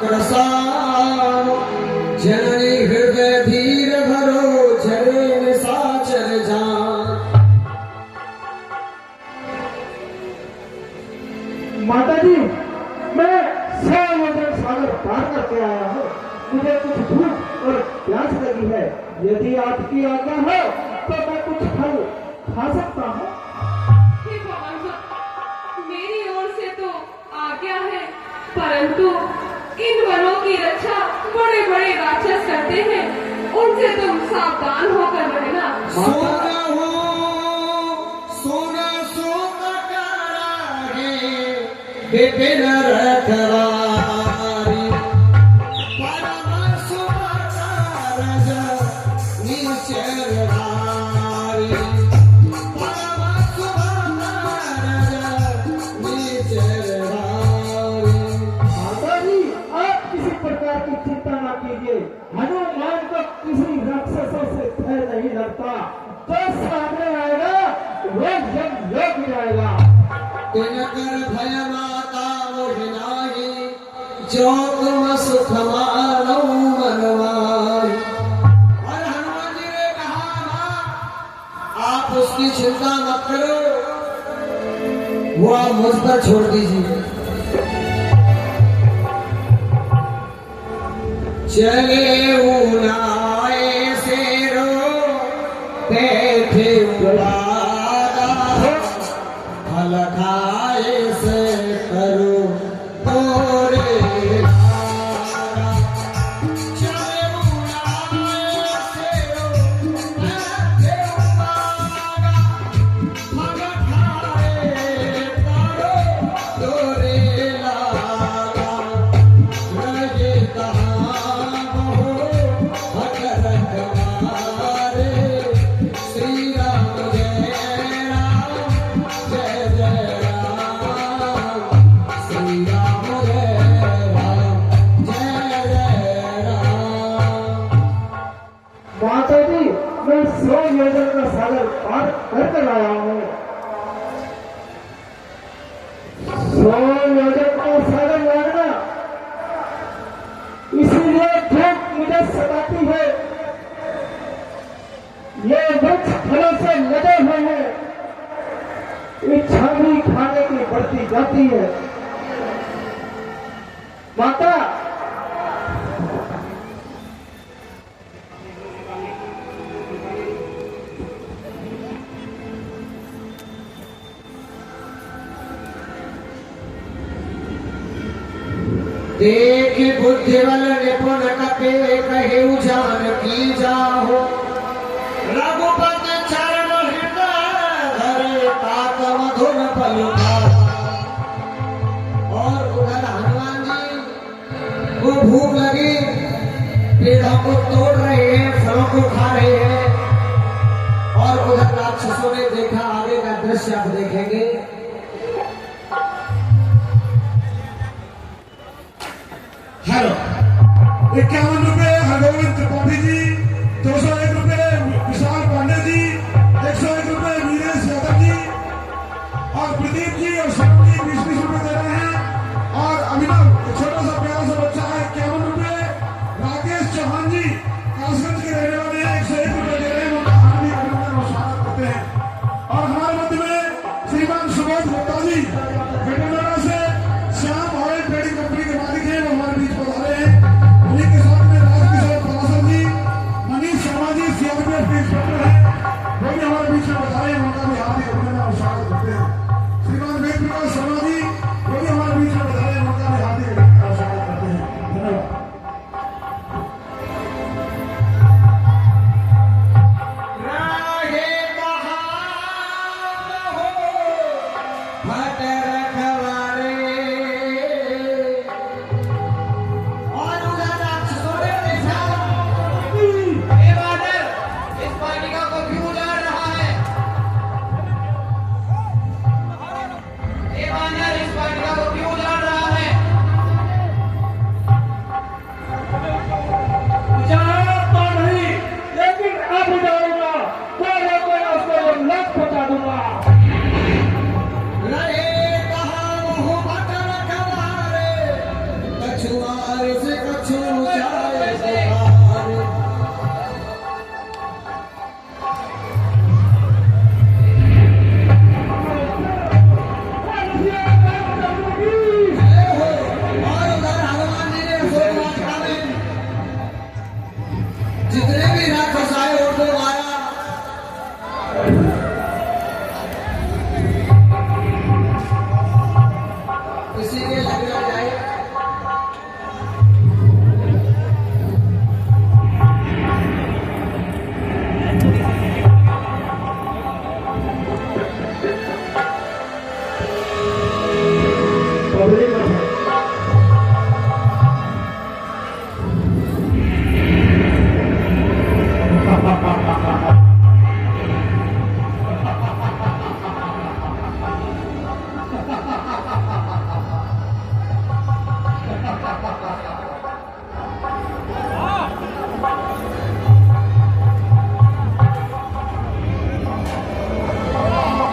रसालो जननी हृदय धीर भरो झरे निशाचर जान। माता जी, मैं 100 योजन सागर पार करके आया हूँ। मुझे कुछ भूख और प्यास लगी है। यदि आपकी आज्ञा हो तो मैं कुछ फल खा सकता हूँ। हे भगवान, मेरी ओर से तो आज्ञा है, परंतु इन वनों की रक्षा बड़े बड़े राक्षस करते हैं, उनसे तुम सावधान होकर रहना। सोना हो सोना सोना करागे विपिन रखवारी परम सुमकार निचरधारी परम सुमकार निचरधारी। माता जी, आप किसी प्रकार की चिंता न कीजिए। हनुमान को किसी राक्षसों से भय नहीं लगता। जो सामने आएगा वो जब योग जाएगा। तिनकर भय माता मोहि नाहि जो तुम सुख मानो मनवाई। और हनुमान जी ने कहा मां, आप उसकी चिंता मत करो, वो आप मुझ पर छोड़ दीजिए। चले उनाए से रो बैठे उबादा फल खाए से करो तोरे लारा। चले उनाए से रो बैठे उबादा फल खाए करो तोरे लारा। रजे कहाँ हो भट रखवारे श्री राम जय राम जय जय राम श्री राम जय राम जय जय राम। माता जी, मैं 100 योजन का सागर पार करके लाया हूँ। 100 योजन का सागर लाना, इसीलिए भूख मुझे सताती है। ये वृक्ष फलों से लदे हुए हैं, इच्छा भी खाने की बढ़ती जाती है। माता, देख बुद्धिबल निपुण कपे कहेउ जानकी जाहो रघुपति चरण हृदय धरे तात मधुर फल खाओ। और उधर हनुमान जी को भूख लगी, पेड़ों को तोड़ रहे हैं, फलों को खा रहे हैं। और उधर राक्षसों ने देखा, आगे का दृश्य आप देखेंगे। हेलो, 51 रुपए हरगोविंद त्रिपाठी जी, 201 रुपए विशाल पांडे जी, 101 रुपए वीरेश यादव जी और प्रदीप जी और शरण जी 20-20 रुपए दे रहे हैं। और अभिनव छोटा सा प्यारा सा बच्चा है 51 रुपए। राकेश चौहान जी कासगंज के रहने वाले हैं, 101 रुपए दे रहे हैं। उनका हार्दिक अभिनंदन और स्वागत करते हैं। और हमारे मध्य में श्रीमान सुबोध गुप्ता जी वेटनरा से श्याम ऑयल ट्रेडिंग कंपनी के मालिक हैं, वो हमारे बीच पधारे हैं। उन्हीं के साथ में राजकिशोर परासर जी बारिश कछु जाए बुखार। और उधर हनुमान जी ने अशोक वाटिका में जितने भी राक्षस आए उनको मारा। किसी के लग ना जाए।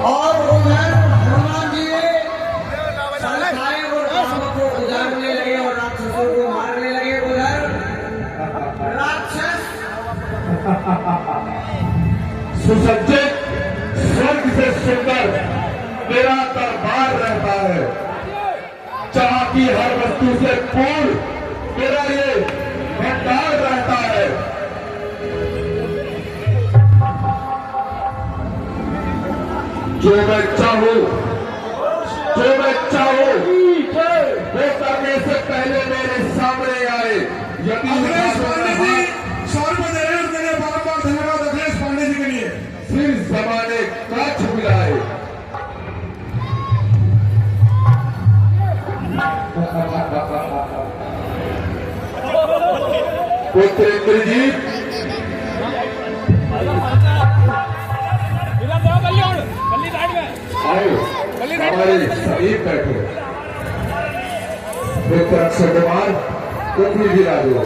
और उधर हनुमान जी संस्थाएं और गांवों को उजाड़ने लगे और राक्षसों को मारने लगे। उधर राक्षस सुसज्जित स्वर्ग से सुंदर मेरा दरबार रहता है, जहाँ की हर वस्तु से पूर्ण मेरा ये भंडार रहता है। जो मैं चाहूं वो करने से पहले मेरे सामने आए। यदि अखिलेश पांडे जी 100 रुपए दे रहे हैं, उनके लिए बार-बार धन्यवाद अखिलेश पांडे जी के लिए। फिर जमाने का छुमिलाए। पुत्र इंद्रजीत आओ हमारे समीप बैठो। पुत्र अक्षय कुमार तुम भी गिरा दो।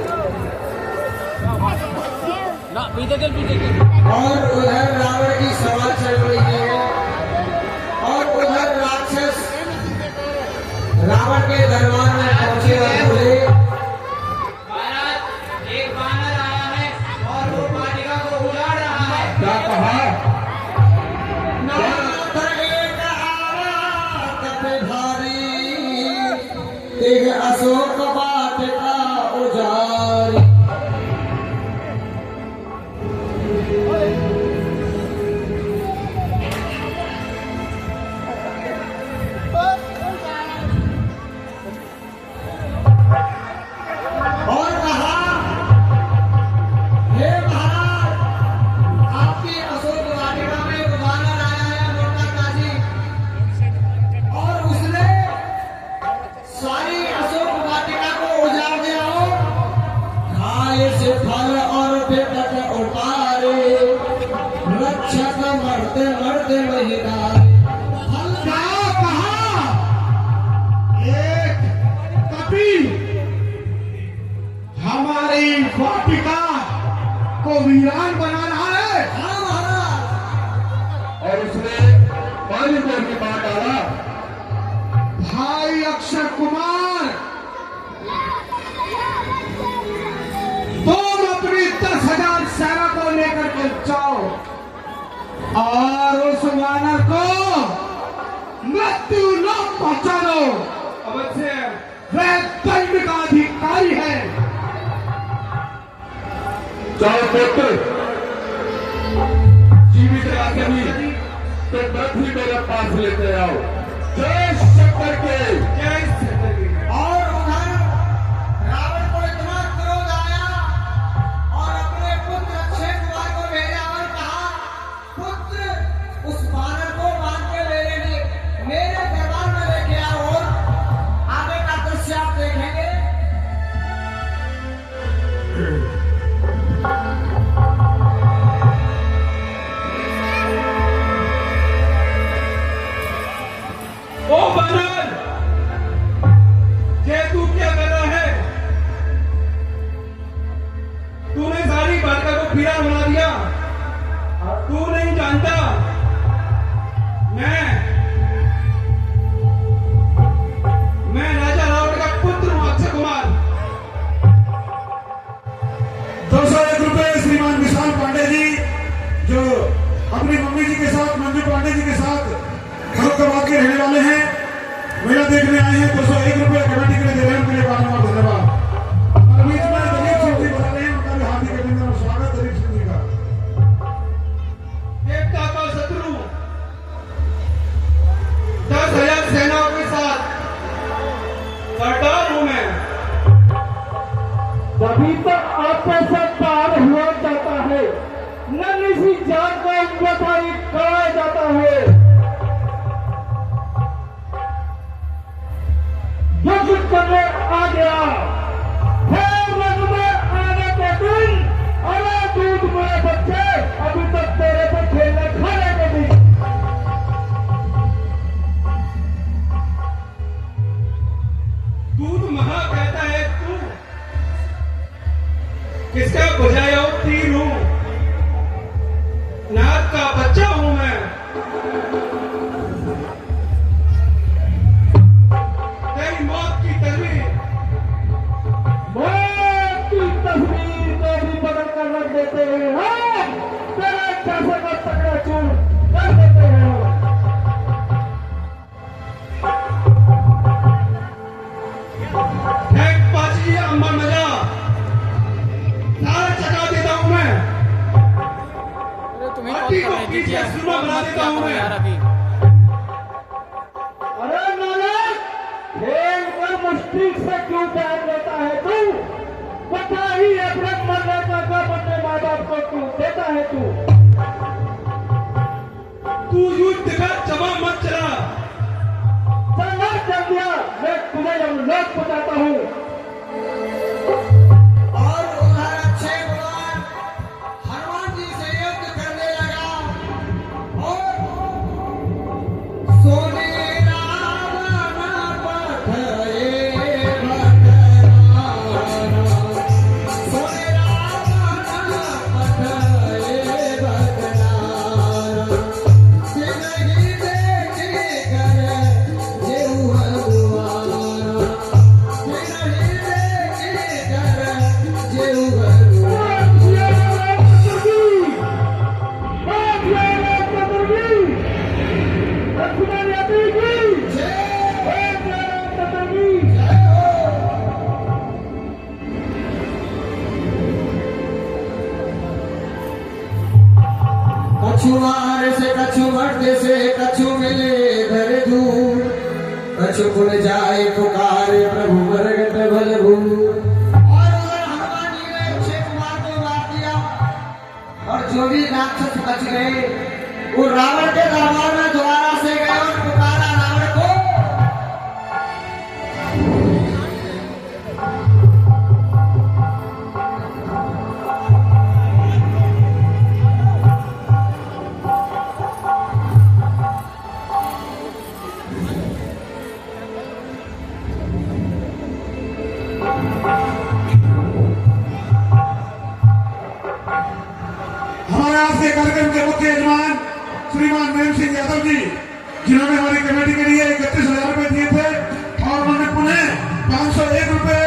और उधर रावण की सभा चल रही है और उधर राक्षस रावण के दरबार में पहुंचे और बोले, महाराज एक वानर आया है और वो वाटिका को उजाड़ रहा है। क्या कहा? नाथ एक आवत भारी, एक अशोक वाटिका उजारी। और कहा, हे महाराज, आपकी अशोक वाटिका में एक वानर आया है मोटा काजी, और उसने सारी अशोक वाटिका को उजाड़ दिया हो। खाए से फल और बेकट उतारे, रक्षक मरते मरते वही डारे। फल क्या कहा? एक कपि हमारी वाटिका को वीरान बना रहा है हाँ महाराज। और उसने पानी बोल के मार डाला। भाई अक्षय कुमार, तुम अपनी 10,000 सेना को लेकर के जाओ और उस वानर को मृत्यु लोक पहुंचा दो। अवश्य वह दंड का अधिकारी है। जाओ पुत्र, जीवित रहकर भी तो मत ही मेरे पास लेते आओ। जय शंकर के। और उधर रावण को इतना क्रोध आया और अपने पुत्र अक्षय कुमार को भेजा और कहा, पुत्र उस वानर को बांध के मेरे दरबार में लेके आओ और आगे का दृश्य आप देखेंगे। ओ वानर, ये तू क्या कर रहा है? तूने सारी वाटिका को पीड़ा बना दिया। तू नहीं जानता मैं राजा रावण का पुत्र हूं अक्षय कुमार। पांडे जी के साथ फरुखाबाद के रहने वाले हैं, मेला देखने आए हैं। 201 रुपये कमेटी के लिए दे रहे हैं, उनके लिए बार बार धन्यवाद। और बीच में दलीप सिंह जी बता रहे हैं, उनका भी हार्दिक अभिनंदन और स्वागत दलीप सिंह जी का। एकता का शत्रु 10,000 सेनाओं के साथ सरदार हूं मैं। तभी तक आपको सब पार हुआ जाता है, न किसी जात का व्यवसायी कराया जाता है। जो कुछ करने आ गया फिर रंग में आने के दिन, अरे दूध मेरे बच्चे, अभी तक तेरे पे खेलने खाने के दिन। दूध महा कहता है तू, किसका बुझाया तीर हूं, नाथ का बच्चा हूं मैं। तेरी मौत की तस्वीर, मौत की तस्वीर को भी बदल कर रख देते हैं हम, तेरे कैसे का तकड़ा चूर कर देते हैं हम। फेंक पाची अम्मा मजा, सारा चका देता हूं मैं। मट्टी को पीछे सुना बना देता हूं मैं। अरे नालायक, खेल पर मुश्किल से क्यों बैठ लेता है तू? पता ही अपने मरने का गम अपने माँ बाप को क्यों देता है तू? तू युद्ध का जमा मत चला। चलना चल दिया, मैं तुम्हें हम लोग बताता हूँ। और उधर अक्षय कुमार हनुमान जी से युद्ध करने लगा और सोने रावण पठाए भगवान, सोने रावण पठाए भगवान, जिंदगी देखी कर जेऊ भगवान, जिंदगी देखी कर जेऊ भगवान। कछुआर से कछु मर्द से कछु मिले धर दूर, कछु कुल जाए पुकारे प्रभु मरगत बल भूर। और उधर हनुमान जी ने अक्षय कुमार को मार दिया और जो भी राक्षस बच गए वो रावण के दरबार में दोबारा से गए और पुकारा रावण को। हमारे आज के कार्यक्रम के मुख्य यजमान श्रीमान प्रेम सिंह यादव जी, जिन्होंने हमारी कमेटी के लिए 31,000 रुपए दिए थे और उन्होंने पुनः 501 रुपए